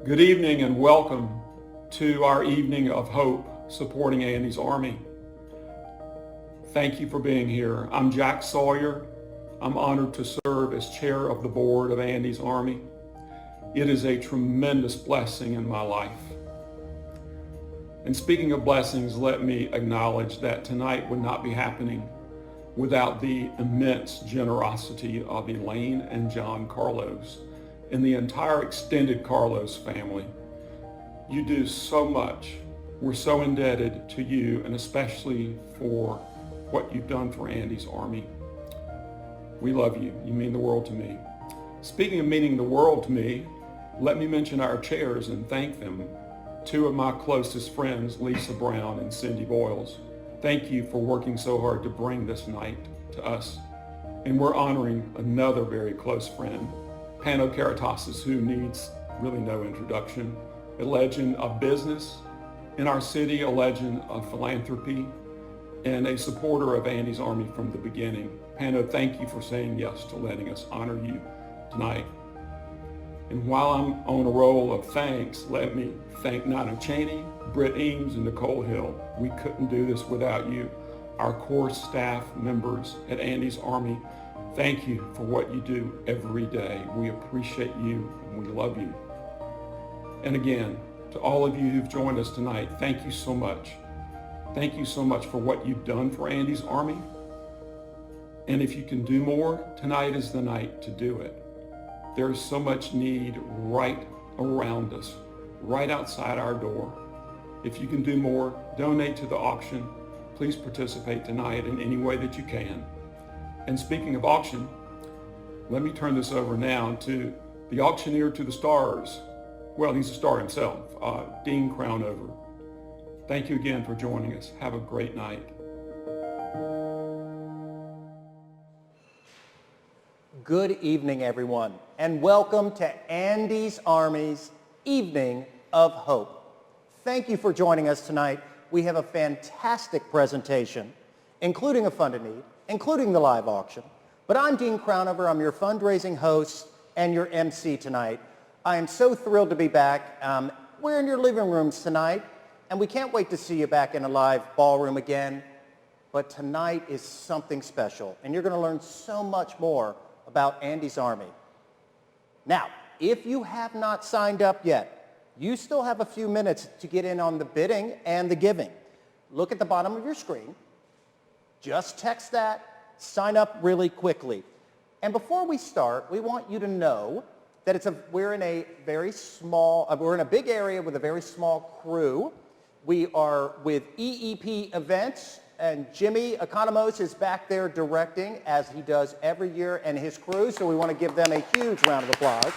Good evening and welcome to our evening of hope supporting Andy's Army. Thank you for being here. I'm Jack Sawyer. I'm honored to serve as chair of the board of Andy's Army. It is a tremendous blessing in my life. And speaking of blessings, let me acknowledge that tonight would not be happening without the immense generosity of Elaine and John Carlos and the entire extended Carlos family. You do so much. We're so indebted to you, and especially for what you've done for Andy's Army. We love you. You mean the world to me. Speaking of meaning the world to me, let me mention our chairs and thank them. Two of my closest friends, Lisa Brown and Cindy Boyles. Thank you for working so hard to bring this night to us. And we're honoring another very close friend, Pano Karatasis, who needs really no introduction. A legend of business in our city, a legend of philanthropy, and a supporter of Andy's Army from the beginning. Pano, thank you for saying yes to letting us honor you tonight. And while I'm on a roll of thanks, let me thank Nina Cheney, Britt Eames, and Nicole Hill. We couldn't do this without you. Our core staff members at Andy's Army, thank you for what you do every day. We appreciate you and we love you. And again, to all of you who've joined us tonight, thank you so much. Thank you so much for what you've done for Andy's Army. And if you can do more, tonight is the night to do it. There is so much need right around us, right outside our door. If you can do more, donate to the auction. Please participate tonight in any way that you can. And speaking of auction, let me turn this over now to the auctioneer to the stars. Well, he's a star himself, Dean Crownover. Thank you again for joining us. Have a great night. Good evening, everyone, and welcome to Andy's Army's Evening of Hope. Thank you for joining us tonight. We have a fantastic presentation, including a fund in need, including the live auction. But I'm Dean Crownover. I'm your fundraising host and your MC tonight. I am so thrilled to be back. We're in your living rooms tonight, and we can't wait to see you back in a live ballroom again. But tonight is something special, and you're going to learn so much more about Andy's Army. Now, if you have not signed up yet, you still have a few minutes to get in on the bidding and the giving. Look at the bottom of your screen. Just text that, sign up really quickly. And before we start, we want you to know that we're in a big area with a very small crew. We are with EEP Events, and Jimmy Economos is back there directing, as he does every year, and his crew, so we want to give them a huge round of applause.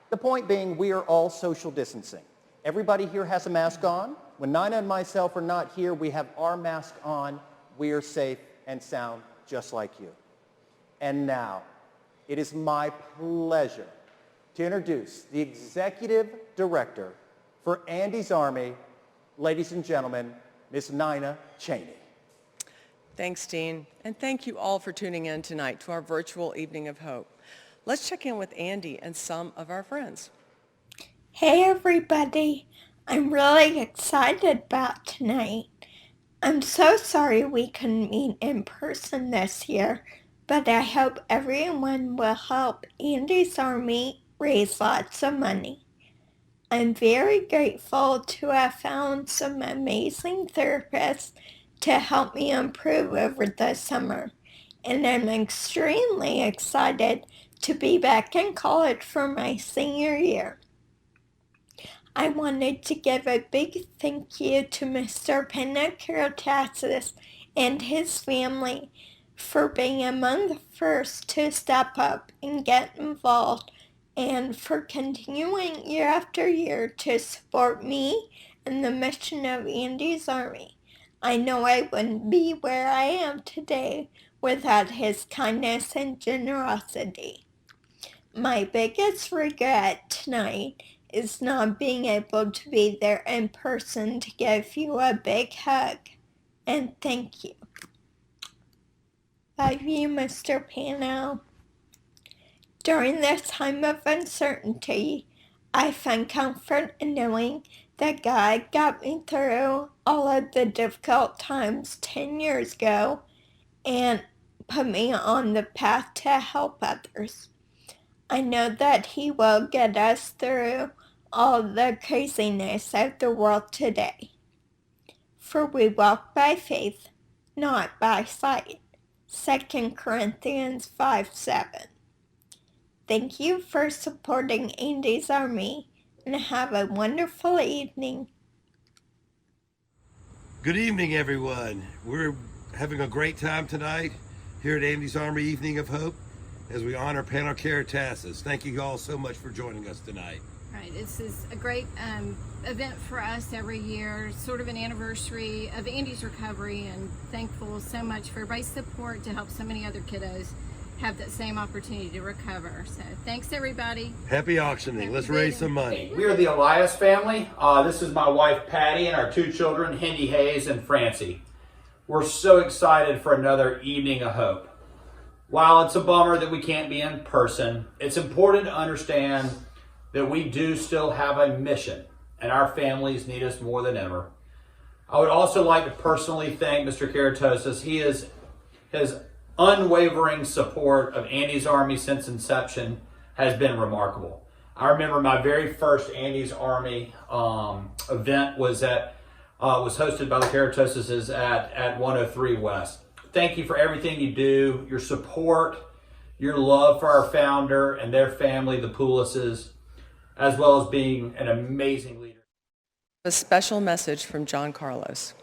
The point being, we are all social distancing. Everybody here has a mask on. When Nina and myself are not here, we have our mask on. We are safe and sound, just like you. And now, it is my pleasure to introduce the Executive Director for Andy's Army, ladies and gentlemen, Ms. Nina Cheney. Thanks, Dean, and thank you all for tuning in tonight to our virtual Evening of Hope. Let's check in with Andy and some of our friends. Hey everybody, I'm really excited about tonight. I'm so sorry we couldn't meet in person this year, but I hope everyone will help Andy's Army raise lots of money. I'm very grateful to have found some amazing therapists to help me improve over the summer, and I'm extremely excited to be back in college for my senior year. I wanted to give a big thank you to Mr. Karatasis and his family for being among the first to step up and get involved, and for continuing year after year to support me and the mission of Andy's Army. I know I wouldn't be where I am today without his kindness and generosity. My biggest regret tonight is not being able to be there in person to give you a big hug and thank you. Love you, Mr. Pano. During this time of uncertainty, I find comfort in knowing that God got me through all of the difficult times 10 years ago and put me on the path to help others. I know that He will get us through all the craziness of the world today. For we walk by faith, not by sight. 2 Corinthians 5:7. Thank you for supporting Andees Army, and have a wonderful evening. Good evening, everyone. We're having a great time tonight here at Andees Army Evening of Hope as we honor Panel Caritas's. Thank you all so much for joining us tonight. Right, this is a great event for us every year, sort of an anniversary of Andy's recovery, and thankful so much for everybody's support to help so many other kiddos have that same opportunity to recover. So thanks, everybody. Happy auctioning. Let's raise some money. We are the Elias family. This is my wife, Patty, and our two children, Hendy Hayes and Francie. We're so excited for another evening of hope. While it's a bummer that we can't be in person, it's important to understand that we do still have a mission, and our families need us more than ever. I would also like to personally thank Mr. Caritas. His unwavering support of Andees Army since inception has been remarkable. I remember my very first Andees Army event was hosted by the Caritases at 103 West. Thank you for everything you do, your support, your love for our founder and their family, the Poulises, as well as being an amazing leader. A special message from John Carlos.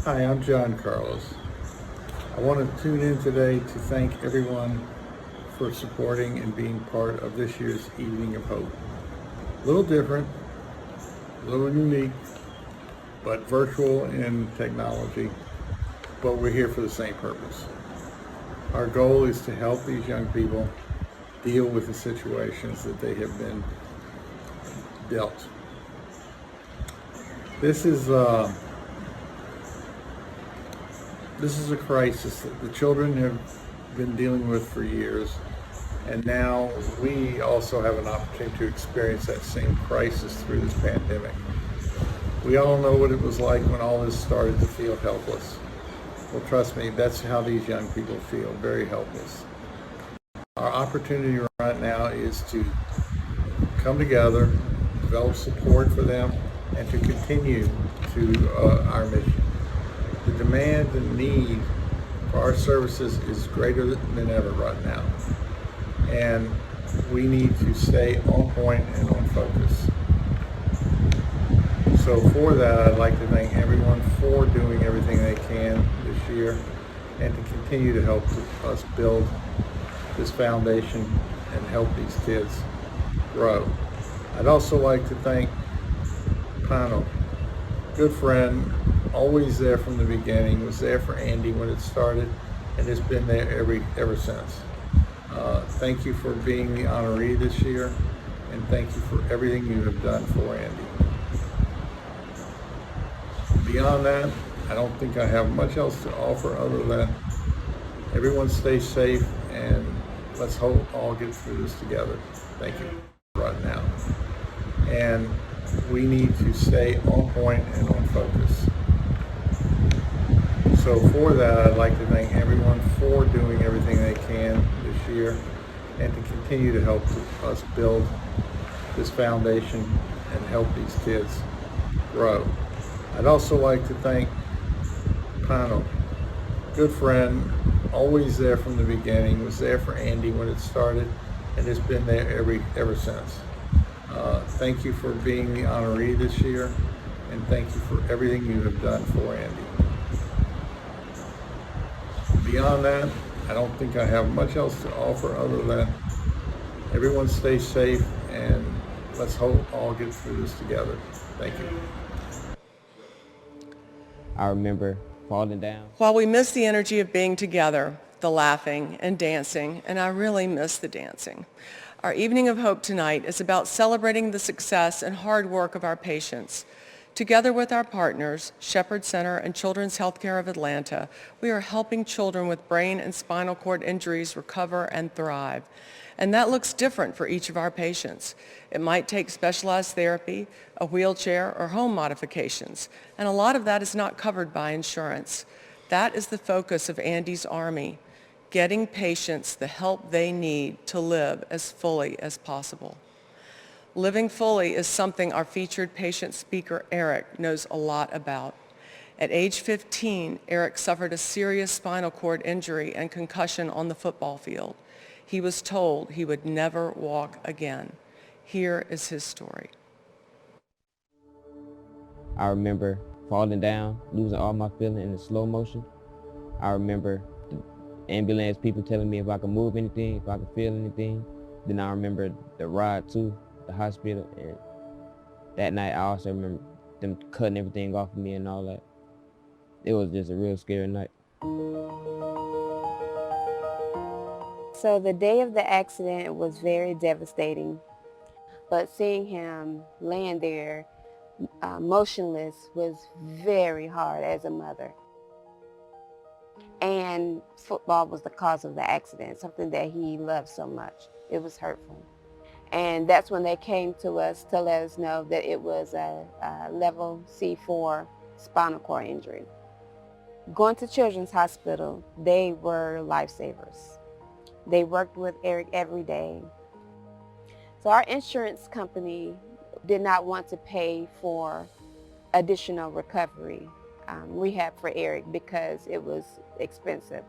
Hi, I'm John Carlos. I want to tune in today to thank everyone for supporting and being part of this year's Evening of Hope. A little different, a little unique, but virtual in technology, but we're here for the same purpose. Our goal is to help these young people deal with the situations that they have been dealt. This is a crisis that the children have been dealing with for years, and now we also have an opportunity to experience that same crisis through this pandemic. We all know what it was like when all this started to feel helpless. Well, trust me, that's how these young people feel, very helpless. Our opportunity right now is to come together, develop support for them, and to continue to our mission. The demand and need for our services is greater than ever right now. And we need to stay on point and on focus. So for that, I'd like to thank everyone for doing everything they can this year and to continue to help us build this foundation and help these kids grow. I'd also like to thank Pano, good friend, always there from the beginning, was there for Andy when it started, and has been there ever since. Thank you for being the honoree this year, and thank you for everything you have done for Andy. Beyond that, I don't think I have much else to offer other than everyone stay safe, and let's all get through this together. Thank you right now. And we need to stay on point and on focus. So for that, I'd like to thank everyone for doing everything they can this year and to continue to help us build this foundation and help these kids grow. I'd also like to thank Pano, good friend, always there from the beginning, was there for Andy when it started, and has been there ever since. Thank you for being the honoree this year, and thank you for everything you have done for Andy. Beyond that, I don't think I have much else to offer other than everyone stay safe, and let's all get through this together. Thank you. I remember falling down. While we miss the energy of being together, the laughing and dancing, and I really miss the dancing, our Evening of Hope tonight is about celebrating the success and hard work of our patients. Together with our partners, Shepherd Center and Children's Healthcare of Atlanta, we are helping children with brain and spinal cord injuries recover and thrive. And that looks different for each of our patients. It might take specialized therapy, a wheelchair, or home modifications, and a lot of that is not covered by insurance. That is the focus of Andees Army, getting patients the help they need to live as fully as possible. Living fully is something our featured patient speaker, Eric, knows a lot about. At age 15, Eric suffered a serious spinal cord injury and concussion on the football field. He was told he would never walk again. Here is his story. I remember falling down, losing all my feeling in slow motion. I remember the ambulance people telling me if I could move anything, if I could feel anything. Then I remember the ride to the hospital, and that night I also remember them cutting everything off of me and all that. It was just a real scary night. So the day of the accident was very devastating, but seeing him laying there motionless was very hard as a mother. And football was the cause of the accident, something that he loved so much. It was hurtful. And that's when they came to us to let us know that it was a level C4 spinal cord injury. Going to Children's Hospital, they were lifesavers. They worked with Eric every day. So our insurance company did not want to pay for additional recovery, rehab for Eric, because it was expensive.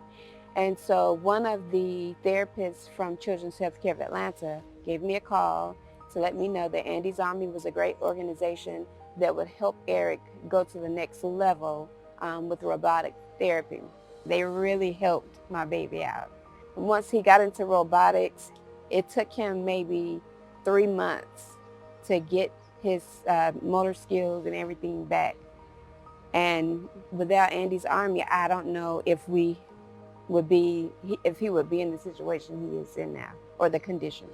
And so one of the therapists from Children's Healthcare of Atlanta gave me a call to let me know that Andees Army was a great organization that would help Eric go to the next level with robotic therapy. They really helped my baby out. Once he got into robotics, it took him maybe 3 months to get his motor skills and everything back. And without Andees Army, I don't know if he would be in the situation he is in now, or the condition.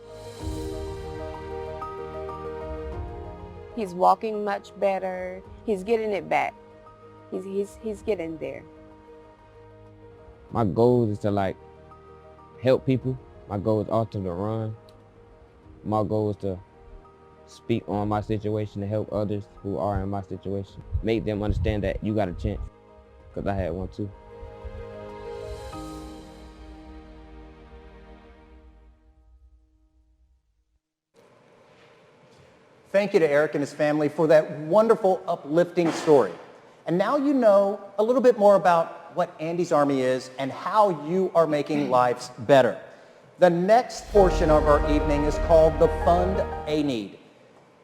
He's walking much better. He's getting it back. He's getting there. My goal is to help people. My goal is also to run. My goal is to speak on my situation to help others who are in my situation. Make them understand that you got a chance, because I had one too. Thank you to Eric and his family for that wonderful, uplifting story. And now you know a little bit more about what Andees Army is and how you are making lives better. The next portion of our evening is called the Fund a Need,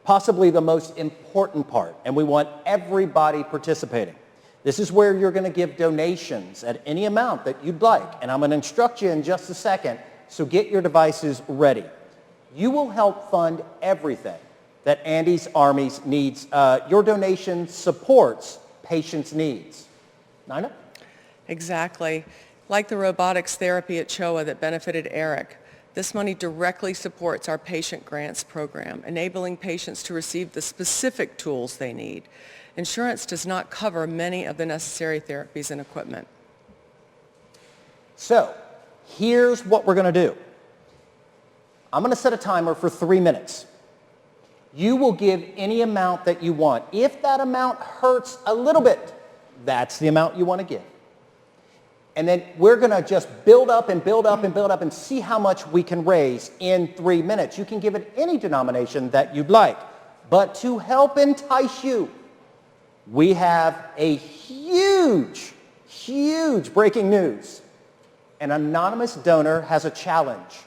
possibly the most important part, and we want everybody participating. This is where you're going to give donations at any amount that you'd like, and I'm going to instruct you in just a second, so get your devices ready. You will help fund everything that Andees Army needs. Your donation supports patients' needs. Nina? Exactly. Like the robotics therapy at CHOA that benefited Eric, this money directly supports our patient grants program, enabling patients to receive the specific tools they need. Insurance does not cover many of the necessary therapies and equipment. So, here's what we're going to do. I'm going to set a timer for 3 minutes. You will give any amount that you want. If that amount hurts a little bit, that's the amount you want to give. And then we're going to just build up and build up and build up and see how much we can raise in 3 minutes. You can give it any denomination that you'd like. But to help entice you, we have a huge breaking news. An anonymous donor has a challenge.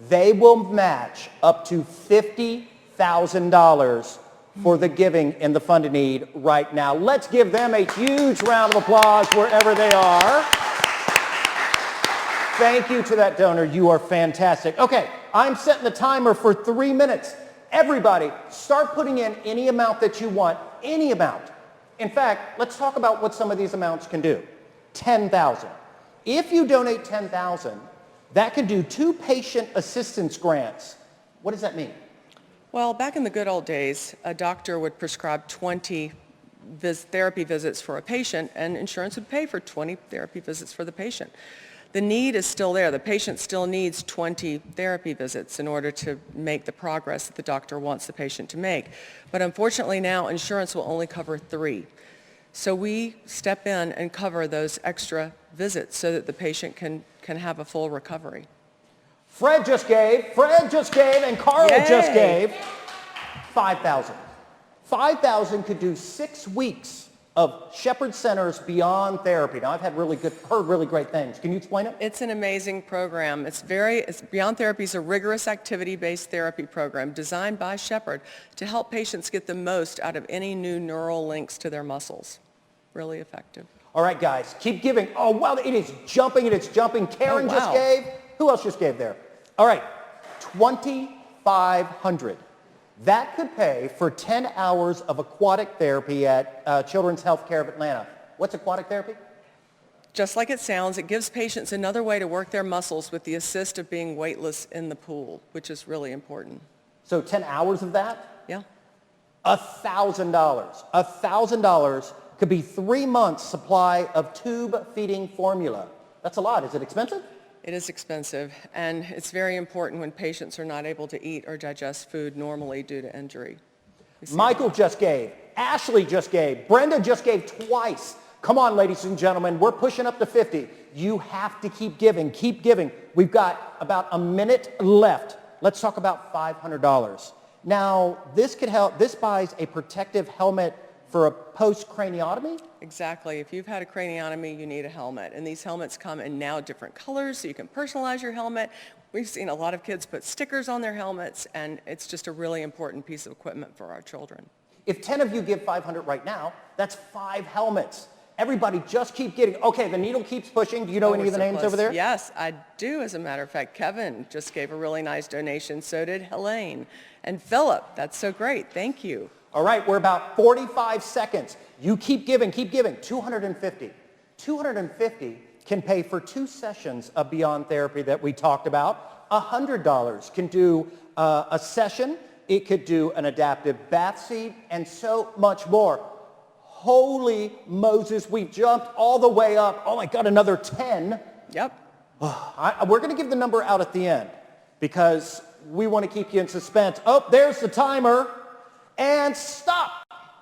They will match up to $50,000 for the giving in the Fund a Need right now. Let's give them a huge round of applause wherever they are. Thank you to that donor. You are fantastic. Okay, I'm setting the timer for 3 minutes. Everybody, start putting in any amount that you want, any amount. In fact, let's talk about what some of these amounts can do. $10,000. If you donate $10,000, that can do 2 patient assistance grants. What does that mean? Well, back in the good old days, a doctor would prescribe 20 therapy visits for a patient, and insurance would pay for 20 therapy visits for the patient. The need is still there. The patient still needs 20 therapy visits in order to make the progress that the doctor wants the patient to make. But unfortunately now, insurance will only cover 3. So we step in and cover those extra visits so that the patient can have a full recovery. Fred just gave, and Carla Yay. just gave $5,000. $5,000 could do 6 weeks of Shepherd Center's Beyond Therapy. Now, I've heard really great things. Can you explain it? It's an amazing program. Beyond Therapy is a rigorous activity-based therapy program designed by Shepherd to help patients get the most out of any new neural links to their muscles. Really effective. All right, guys, keep giving. Oh, wow, it is jumping. Karen just gave. Who else just gave there? All right, $2,500. That could pay for 10 hours of aquatic therapy at Children's Healthcare of Atlanta. What's aquatic therapy? Just like it sounds, it gives patients another way to work their muscles with the assist of being weightless in the pool, which is really important. So 10 hours of that? Yeah. $1,000. $1,000 could be 3 months' supply of tube feeding formula. That's a lot. Is it expensive? It is expensive, and it's very important when patients are not able to eat or digest food normally due to injury. Michael just gave. Ashley just gave. Brenda just gave twice. Come on, ladies and gentlemen. We're pushing up to 50. You have to keep giving. Keep giving. We've got about a minute left. Let's talk about $500. Now, this could help. This buys a protective helmet for a post-craniotomy? Exactly. If you've had a craniotomy, you need a helmet. And these helmets come in now different colors, so you can personalize your helmet. We've seen a lot of kids put stickers on their helmets, and it's just a really important piece of equipment for our children. If 10 of you give $500 right now, that's 5 helmets. Everybody just keep getting. Okay, the needle keeps pushing. Do you know any of the names over there? Yes, I do, as a matter of fact. Kevin just gave a really nice donation. So did Helene. And Philip, that's so great. Thank you. All right, we're about 45 seconds. You keep giving, keep giving. $250. $250 can pay for 2 sessions of Beyond Therapy that we talked about. $100 can do a session. It could do an adaptive bath seat and so much more. Holy Moses, we've jumped all the way up. Oh my God, another 10. Yep. We're going to give the number out at the end because we want to keep you in suspense. Oh, there's the timer. And stop.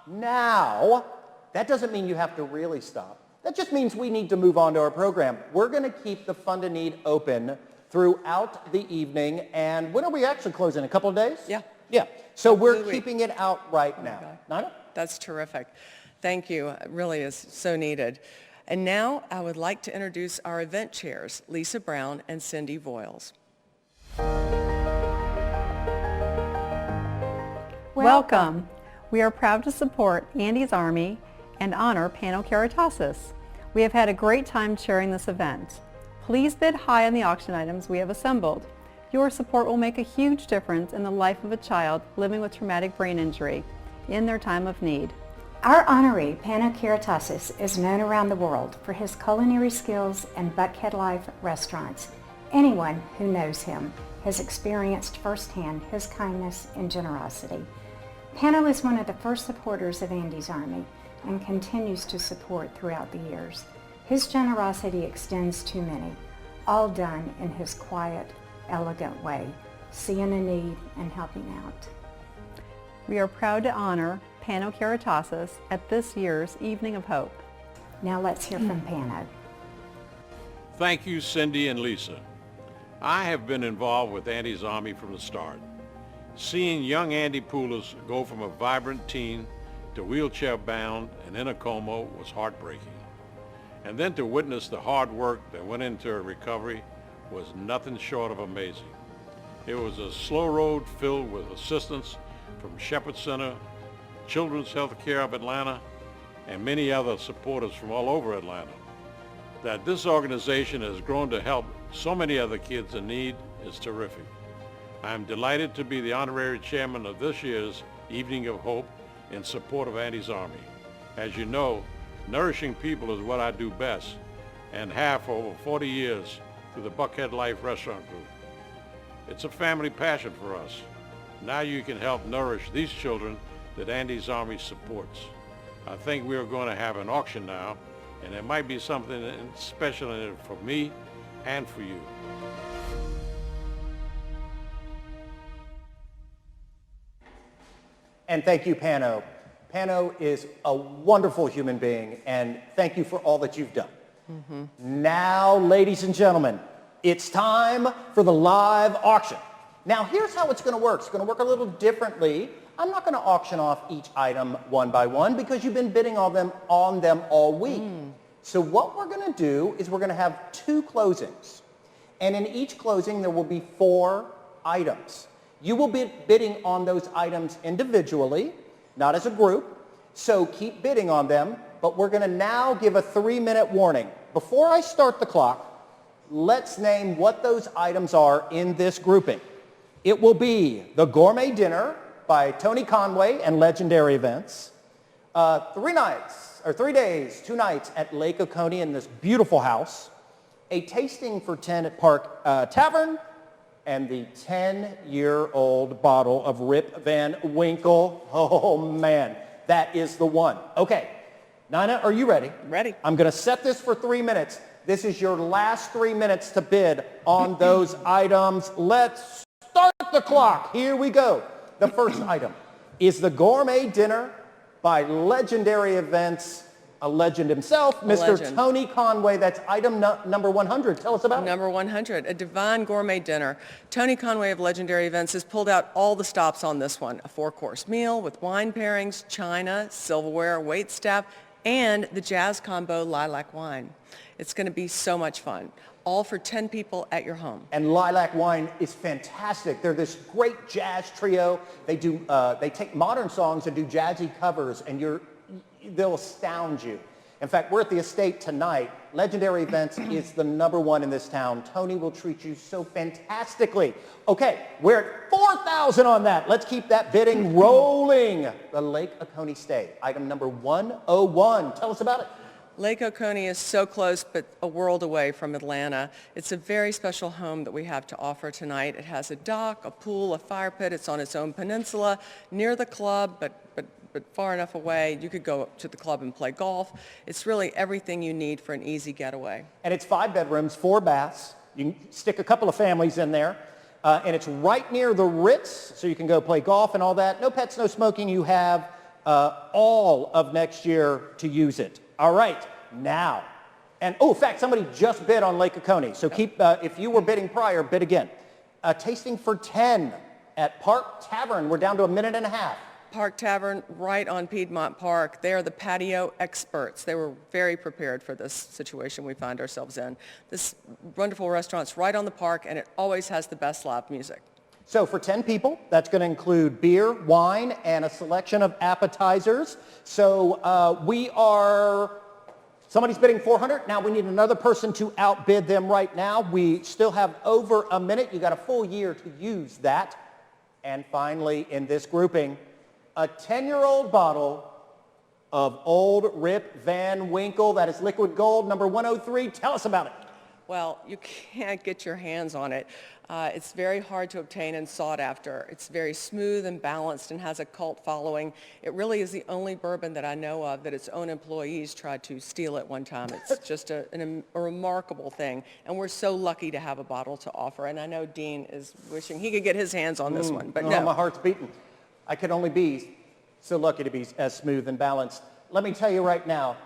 Now, that doesn't mean you have to really stop. That just means we need to move on to our program. We're going to keep the Fund a Need open throughout the evening. And when are we actually closing? A couple of days? Yeah. Yeah. So we're keeping it out right now. Nina? That's terrific. Thank you. It really is so needed. And now I would like to introduce our event chairs, Lisa Brown and Cindy Voiles. Welcome. We are proud to support Andees Army and honor Panokeratosis. We have had a great time chairing this event. Please bid high on the auction items we have assembled. Your support will make a huge difference in the life of a child living with traumatic brain injury in their time of need. Our honoree, Panokeratosis, is known around the world for his culinary skills and Buckhead Life restaurants. Anyone who knows him has experienced firsthand his kindness and generosity. Pano is one of the first supporters of Andees Army and continues to support throughout the years. His generosity extends to many, all done in his quiet, elegant way, seeing a need and helping out. We are proud to honor Panokeratosis at this year's Evening of Hope. Now let's hear from Pano. Thank you, Cindy and Lisa. I have been involved with Andees Army from the start. Seeing young Andy Poulos go from a vibrant teen to wheelchair-bound and in a coma was heartbreaking. And then to witness the hard work that went into her recovery was nothing short of amazing. It was a slow road filled with assistance from Shepherd Center, Children's Healthcare of Atlanta, and many other supporters from all over Atlanta. That this organization has grown to help so many other kids in need is terrific. I am delighted to be the honorary chairman of this year's Evening of Hope in support of Andees Army. As you know, nourishing people is what I do best, and have for over 40 years through the Buckhead Life Restaurant Group. It's a family passion for us. Now you can help nourish these children that Andy's Army supports. I think we are going to have an auction now, and there might be something special in it for me and for you. And thank you, Pano. Pano is a wonderful human being, and thank you for all that you've done. Now, ladies and gentlemen, it's time for the live auction. Now, here's how it's going to work. It's going to work a little differently. I'm not going to auction off each item one by one because you've been bidding on them all week. So what we're going to do is we're going to have 2 closings. And in each closing, there will be 4 items. You will be bidding on those items individually, not as a group. So keep bidding on them. But we're going to now give a 3-minute warning. Before I start the clock, let's name what those items are in this grouping. It will be the Gourmet Dinner by Tony Conway and Legendary Events, 3 days, 2 nights at Lake Oconee in this beautiful house, a tasting for 10 at Park Tavern, and the 10-year-old bottle of Rip Van Winkle. Oh, man, that is the one. Okay, Nina, are you ready? Ready. I'm going to set this for 3 minutes. This is your last 3 minutes to bid on those items. Let's start the clock. Here we go. The first item is the Gourmet Dinner by Legendary Events, a legend himself, Mr. Legend. Tony Conway. That's item number 100. Tell us about it. Number 100, a divine gourmet dinner. Tony Conway of Legendary Events has pulled out all the stops on this one. A 4-course meal with wine pairings, china, silverware, waitstaff, and the jazz combo lilac wine. It's going to be so much fun. All for 10 people at your home. And Lilac Wine is fantastic. They're this great jazz trio. They take modern songs and do jazzy covers, and they'll astound you. In fact, we're at the estate tonight. Legendary Events is the number 1 in this town. Tony will treat you so fantastically. Okay, we're at 4,000 on that. Let's keep that bidding rolling. The Lake Oconee Stay, item number 101. Tell us about it. Lake Oconee is so close, but a world away from Atlanta. It's a very special home that we have to offer tonight. It has a dock, a pool, a fire pit. It's on its own peninsula, near the club, but far enough away. You could go up to the club and play golf. It's really everything you need for an easy getaway. And it's 5 bedrooms, 4 baths. You can stick a couple of families in there. And it's right near the Ritz, so you can go play golf and all that. No pets, no smoking. You have all of next year to use it. All right, now. And, in fact, somebody just bid on Lake Oconee. So keep, if you were bidding prior, bid again. Tasting for 10 at Park Tavern. We're down to a minute and a half. Park Tavern, right on Piedmont Park. They are the patio experts. They were very prepared for this situation we find ourselves in. This wonderful restaurant's right on the park, and it always has the best live music. So for 10 people, that's going to include beer, wine, and a selection of appetizers. So somebody's bidding 400. Now we need another person to outbid them right now. We still have over a minute. You got a full year to use that. And finally, in this grouping, a 10-year-old bottle of Old Rip Van Winkle. That is liquid gold, number 103. Tell us about it. Well, you can't get your hands on it. It's very hard to obtain and sought after. It's very smooth and balanced and has a cult following. It really is the only bourbon that I know of that its own employees tried to steal at one time. It's just a remarkable thing, and we're so lucky to have a bottle to offer. And I know Dean is wishing he could get his hands on this one, but no. My heart's beating. I could only be so lucky to be as smooth and balanced. Let me tell you right now,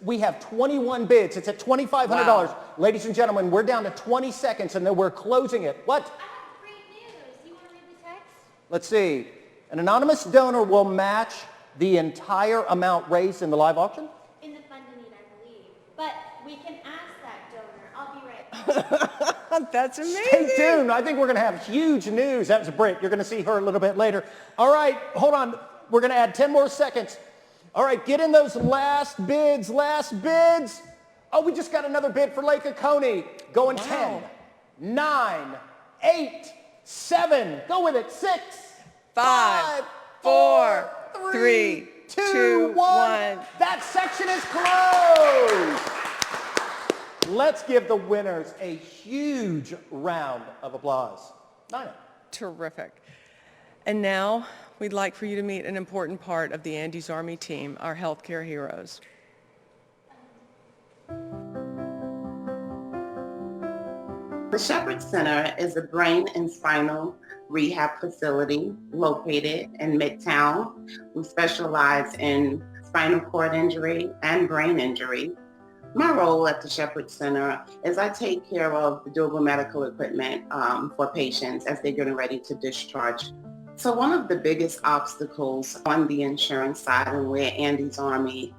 we have 21 bids. It's at $2,500. Wow. Ladies and gentlemen, we're down to 20 seconds and then we're closing it. What? I have great news. You want to read the text? Let's see. An anonymous donor will match the entire amount raised in the live auction? In the fund of need, I believe. But we can ask that donor. I'll be right back. That's amazing. Stay tuned. I think we're going to have huge news. That was Britt. You're going to see her a little bit later. All right, hold on. We're going to add 10 more seconds. All right, get in those last bids. Oh, we just got another bid for Lake Oconee. Going 10, 9, 8, 7. Go with it. 6, 5, 4, 3, 2, 1. That section is closed. Let's give the winners a huge round of applause. Nina. Terrific. And now, we'd like for you to meet an important part of the Andes Army team, our healthcare heroes. The Shepherd Center is a brain and spinal rehab facility located in Midtown. We specialize in spinal cord injury and brain injury. My role at the Shepherd Center is I take care of the durable medical equipment for patients as they're getting ready to discharge. So one of the biggest obstacles on the insurance side, and where Andes Army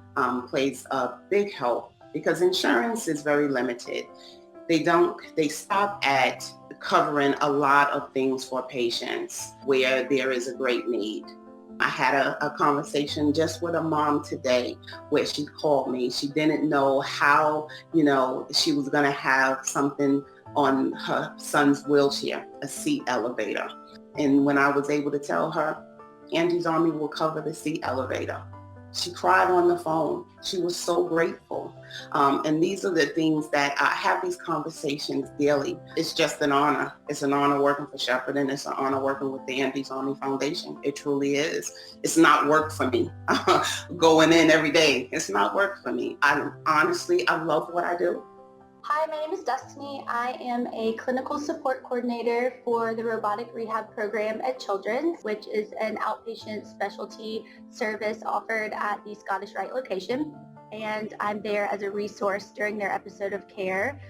plays a big help, because insurance is very limited. They stop at covering a lot of things for patients where there is a great need. I had a conversation just with a mom today where she called me. She didn't know how, she was going to have something on her son's wheelchair, a seat elevator. And when I was able to tell her, Andes Army will cover the seat elevator, she cried on the phone. She was so grateful. And these are the things that I have these conversations daily. It's just an honor. It's an honor working for Shepherd, and it's an honor working with the Andes Army Foundation. It truly is. It's not work for me. Going in every day, it's not work for me. I love what I do. Hi, my name is Destiny. I am a clinical support coordinator for the robotic rehab program at Children's, which is an outpatient specialty service offered at the Scottish Rite location. And I'm there as a resource during their episode of care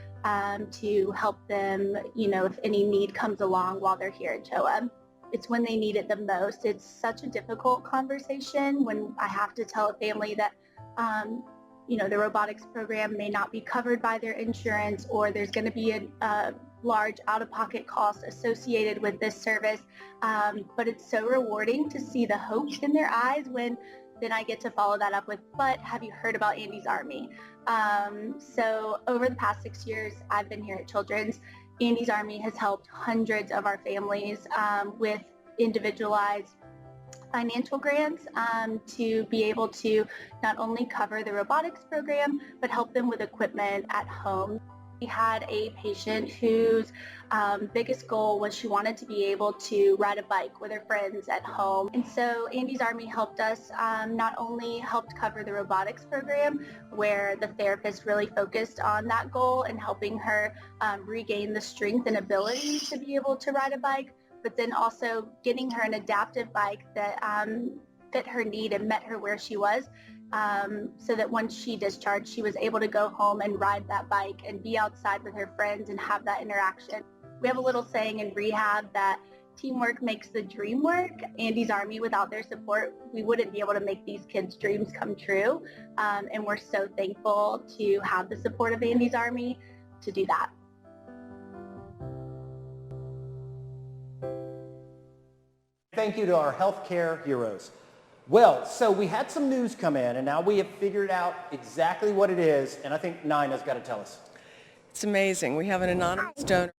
to help them, if any need comes along while they're here at CHOA. It's when they need it the most. It's such a difficult conversation when I have to tell a family that the robotics program may not be covered by their insurance, or there's going to be a large out-of-pocket cost associated with this service. But it's so rewarding to see the hope in their eyes when then I get to follow that up with, but have you heard about Andes Army? So over the past 6 years I've been here at Children's, Andes Army has helped hundreds of our families with individualized financial grants to be able to not only cover the robotics program, but help them with equipment at home. We had a patient whose biggest goal was she wanted to be able to ride a bike with her friends at home. And so Andes Army helped us, not only helped cover the robotics program, where the therapist really focused on that goal and helping her regain the strength and ability to be able to ride a bike, but then also getting her an adaptive bike that fit her need and met her where she was, so that once she discharged, she was able to go home and ride that bike and be outside with her friends and have that interaction. We have a little saying in rehab that teamwork makes the dream work. Andes Army, without their support, we wouldn't be able to make these kids' dreams come true. And we're so thankful to have the support of Andes Army to do that. Thank you to our healthcare heroes. Well, so we had some news come in, and now we have figured out exactly what it is, and I think Nina's got to tell us. It's amazing. We have an anonymous donor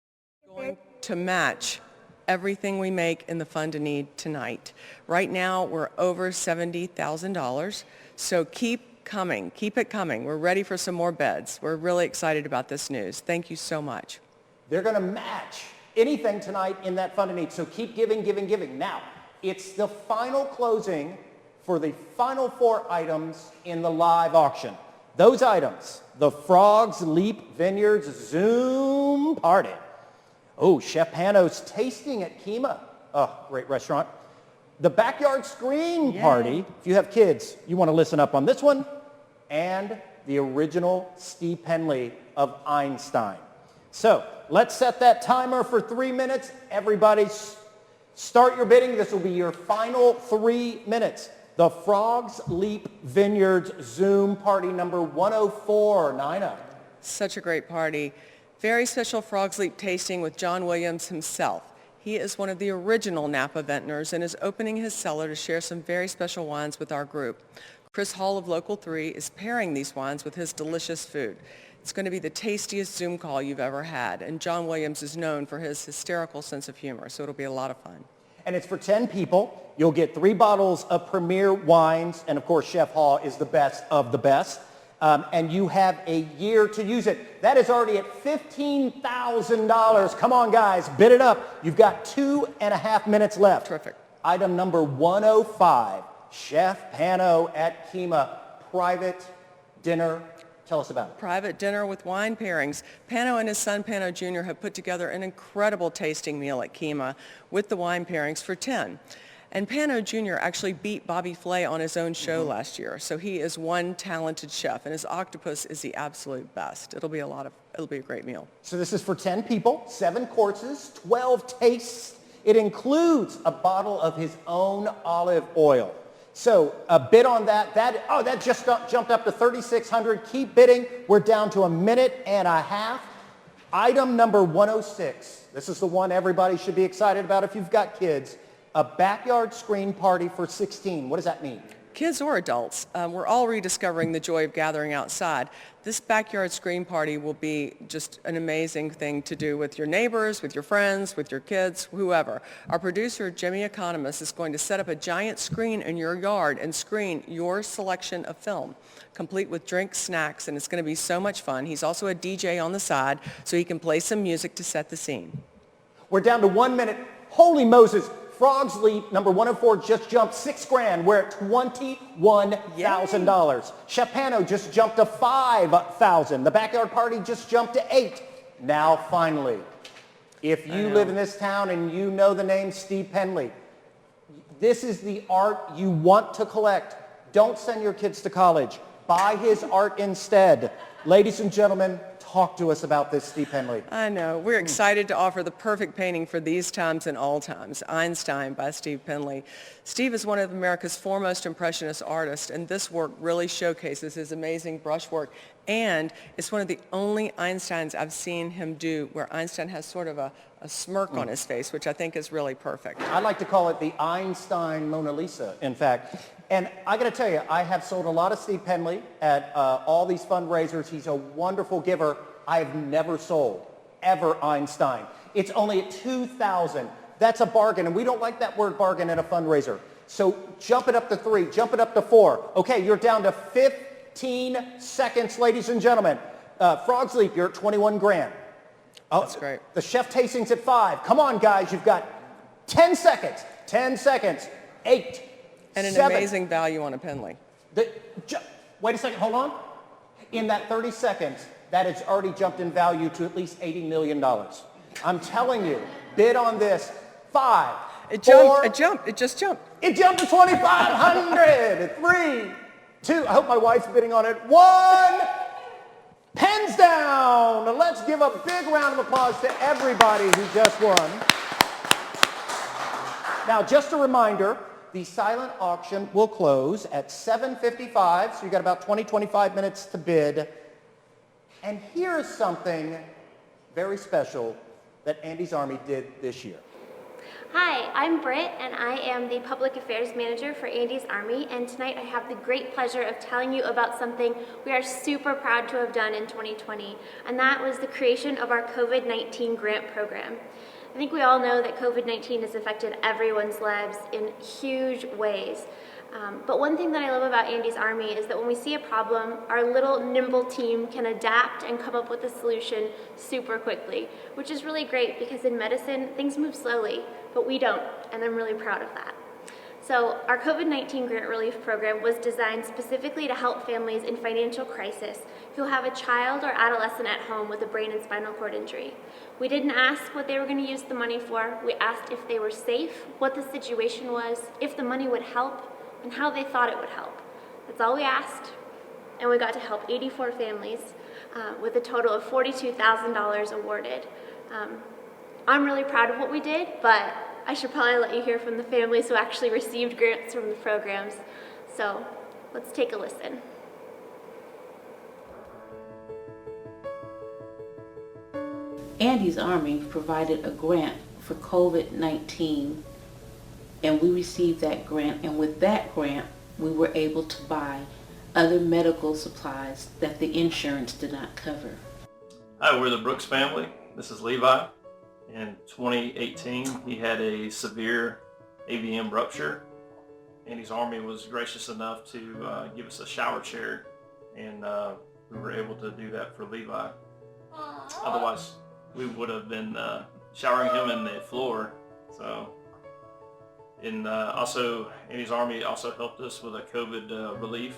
going to match everything we make in the Fund a Need tonight. Right now, we're over $70,000, so keep coming. Keep it coming. We're ready for some more beds. We're really excited about this news. Thank you so much. They're going to match anything tonight in that Fund a Need, so keep giving, giving, giving. Now, it's the final closing for the final 4 items in the live auction. Those items, the Frogs Leap Vineyards Zoom Party. Oh, Chef Hano's Tasting at Kima. Oh, great restaurant. The Backyard Screen Party. If you have kids, you want to listen up on this one. And the original Steve Penley of Einstein. So let's set that timer for 3 minutes. Everybody start your bidding. This will be your final 3 minutes. The Frogs Leap Vineyards Zoom Party number 104, Nina. Such a great party. Very special Frogs Leap tasting with John Williams himself. He is one of the original Napa vintners and is opening his cellar to share some very special wines with our group. Chris Hall of Local 3 is pairing these wines with his delicious food. It's going to be the tastiest Zoom call you've ever had, and John Williams is known for his hysterical sense of humor, so it'll be a lot of fun. And it's for 10 people. You'll get 3 bottles of premier wines, and of course Chef Hall is the best of the best. And you have a year to use it. That is already at $15,000. Come on, guys, bid it up. You've got 2.5 minutes left. Terrific. Item number 105, Chef Pano at Kima, private dinner. Tell us about it. Private dinner with wine pairings. Pano and his son Pano Jr. have put together an incredible tasting meal at Kima with the wine pairings for 10. And Pano Jr. actually beat Bobby Flay on his own show last year. So he is one talented chef, and his octopus is the absolute best. It'll be a great meal. So this is for 10 people, 7 courses, 12 tastes. It includes a bottle of his own olive oil. So a bid on that. That just jumped up to $3,600. Keep bidding. We're down to a minute and a half. Item number 106. This is the one everybody should be excited about if you've got kids. A backyard screen party for 16. What does that mean? Kids or adults, we're all rediscovering the joy of gathering outside. This backyard screen party will be just an amazing thing to do with your neighbors, with your friends, with your kids, whoever. Our producer, Jimmy Economist, is going to set up a giant screen in your yard and screen your selection of film, complete with drinks, snacks, and it's going to be so much fun. He's also a DJ on the side, so he can play some music to set the scene. We're down to 1 minute. Holy Moses. Frogs Leap, number 104, just jumped $6,000. We're at $21,000. Chef Pano just jumped to $5,000. The Backyard Party just jumped to $8,000. Now, finally, if you live in this town and you know the name Steve Penley, this is the art you want to collect. Don't send your kids to college. Buy his art instead. Ladies and gentlemen, talk to us about this, Steve Penley. I know. We're excited to offer the perfect painting for these times and all times, Einstein by Steve Penley. Steve is one of America's foremost impressionist artists, and this work really showcases his amazing brushwork. And it's one of the only Einsteins I've seen him do where Einstein has sort of a smirk on his face, which I think is really perfect. I like to call it the Einstein Mona Lisa, in fact. And I got to tell you, I have sold a lot of Steve Penley at all these fundraisers. He's a wonderful giver. I have never sold, ever, Einstein. It's only at $2,000. That's a bargain, and we don't like that word bargain at a fundraiser. So jump it up to 3, jump it up to 4. Okay, you're down to 15 seconds, ladies and gentlemen. Frogs Leap, you're at 21 grand. Oh, that's great. The chef tasting's at 5. Come on, guys, you've got 10 seconds. 10 seconds. 8. And an 7. amazing value on a Penley. Wait a second, hold on. In that 30 seconds, that has already jumped in value to at least $80 million. I'm telling you, bid on this. 5. It just jumped. It jumped to 2,500. 3, 2. I hope my wife's bidding on it. 1. Pens down. Let's give a big round of applause to everybody who just won. Now, just a reminder, the silent auction will close at 7:55, so you've got about 25 minutes to bid. And here's something very special that Andees Army did this year. Hi, I'm Britt, and I am the Public Affairs Manager for Andees Army, and tonight I have the great pleasure of telling you about something we are super proud to have done in 2020, and that was the creation of our COVID-19 grant program. I think we all know that COVID-19 has affected everyone's lives in huge ways. But one thing that I love about Andees Army is that when we see a problem, our little nimble team can adapt and come up with a solution super quickly, which is really great because in medicine, things move slowly, but we don't, and I'm really proud of that. So our COVID-19 grant relief program was designed specifically to help families in financial crisis who have a child or adolescent at home with a brain and spinal cord injury. We didn't ask what they were going to use the money for. We asked if they were safe, what the situation was, if the money would help, and how they thought it would help. That's all we asked, and we got to help 84 families with a total of $42,000 awarded. I'm really proud of what we did, but I should probably let you hear from the families who actually received grants from the programs. So let's take a listen. Andees Army provided a grant for COVID-19, and we received that grant, and with that grant we were able to buy other medical supplies that the insurance did not cover. Hi, we're the Brooks family. This is Levi. In 2018, he had a severe AVM rupture. Andees Army was gracious enough to give us a shower chair, and we were able to do that for Levi. Otherwise, we would have been showering him in the floor. So And also, Andy's Army also helped us with a COVID relief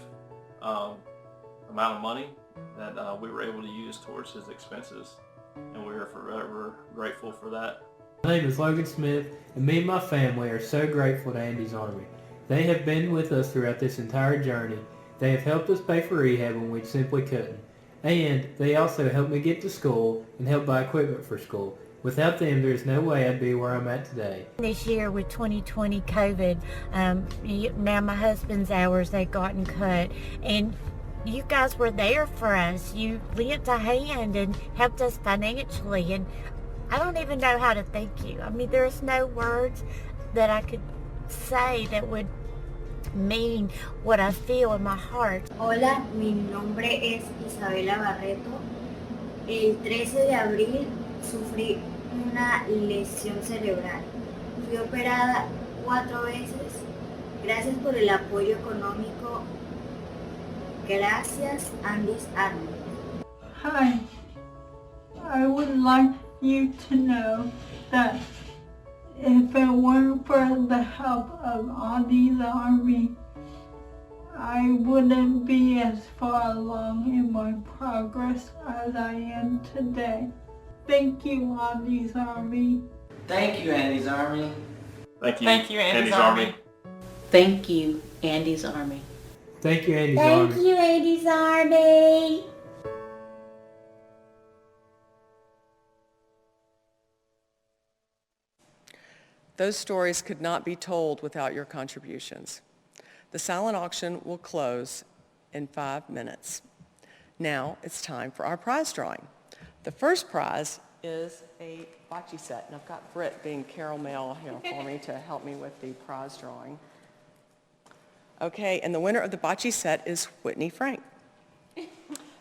amount of money that we were able to use towards his expenses. And we are forever grateful for that. My name is Logan Smith, and me and my family are so grateful to Andy's Army. They have been with us throughout this entire journey. They have helped us pay for rehab when we simply couldn't. And they also helped me get to school and helped buy equipment for school. Without them, there's no way I'd be where I'm at today. This year with 2020 COVID, now my husband's hours, they've gotten cut. And you guys were there for us. You lent a hand and helped us financially. And I don't even know how to thank you. I mean, there's no words that I could say that would mean what I feel in my heart. Hola, mi nombre es Isabela Barreto. El 13 de abril sufrí una lesión cerebral. Fui operada 4 veces. Gracias por el apoyo económico. Gracias, Andees Army. Hi. I would like you to know that if it weren't for the help of Andees Army, I wouldn't be as far along in my progress as I am today. Thank you, Andees Army. Thank you, Andees Army. Thank you, Thank you, Andy's Andy's Army. Army. Thank you, Andy's Army. Thank you, Andy's Army. Thank you, Andees Army. Those stories could not be told without your contributions. The silent auction will close in 5 minutes. Now it's time for our prize drawing. The first prize is a bocce set, and I've got Britt being Carol Mail here for me to help me with the prize drawing. Okay, and the winner of the bocce set is Whitney Frank.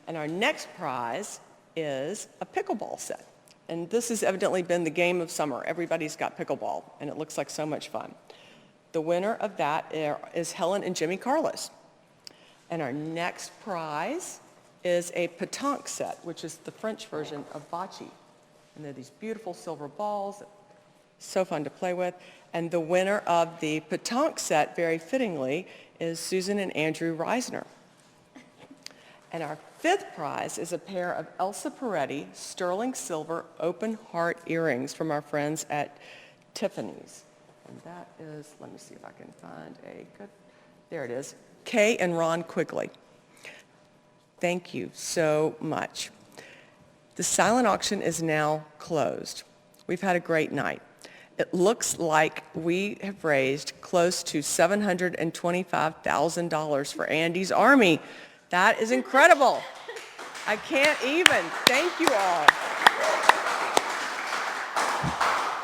And our next prize is a pickleball set. And this has evidently been the game of summer. Everybody's got pickleball, and it looks like so much fun. The winner of that is Helen and Jimmy Carlos. And our next prize is a pétanque set, which is the French version of bocce. And they're these beautiful silver balls, so fun to play with. And the winner of the pétanque set, very fittingly, is Susan and Andrew Reisner. And our fifth prize is a pair of Elsa Peretti sterling silver open heart earrings from our friends at Tiffany's. And that is, let me see if I can find a good, there it is, Kay and Ron Quigley. Thank you so much. The silent auction is now closed. We've had a great night. It looks like we have raised close to $725,000 for Andy's Army. That is incredible. I can't even. Thank you all.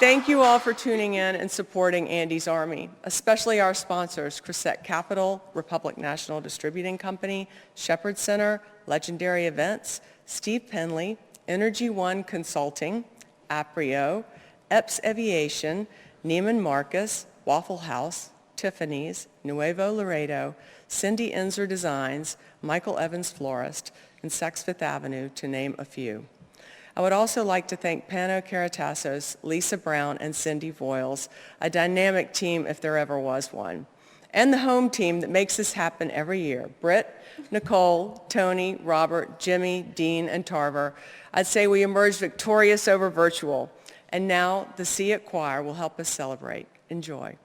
Thank you all for tuning in and supporting Andy's Army, especially our sponsors, Crissette Capital, Republic National Distributing Company, Shepherd Center, Legendary Events, Steve Penley, Energy One Consulting, Aprio, Epps Aviation, Neiman Marcus, Waffle House, Tiffany's, Nuevo Laredo, Cindy Enzer Designs, Michael Evans Florist, and Saks Fifth Avenue, to name a few. I would also like to thank Pano Karatassos, Lisa Brown, and Cindy Voiles, a dynamic team if there ever was one, and the home team that makes this happen every year, Britt, Nicole, Tony, Robert, Jimmy, Dean, and Tarver. I'd say we emerged victorious over virtual, and now the See It Choir will help us celebrate. Enjoy.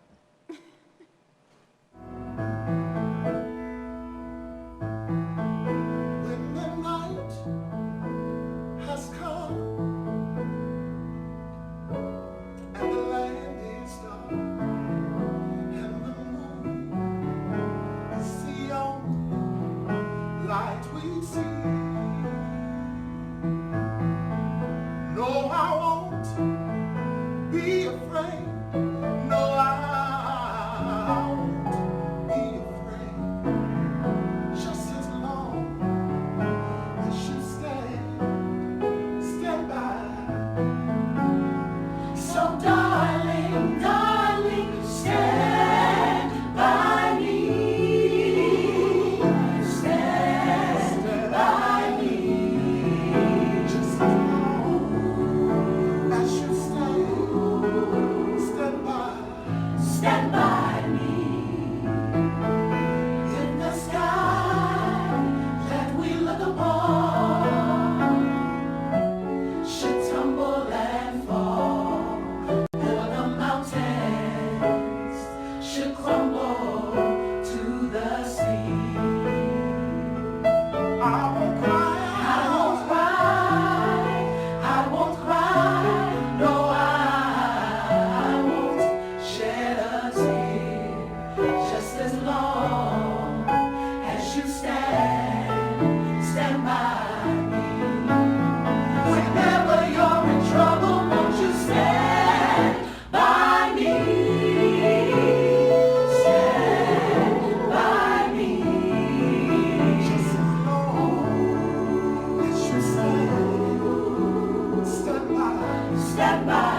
stand by.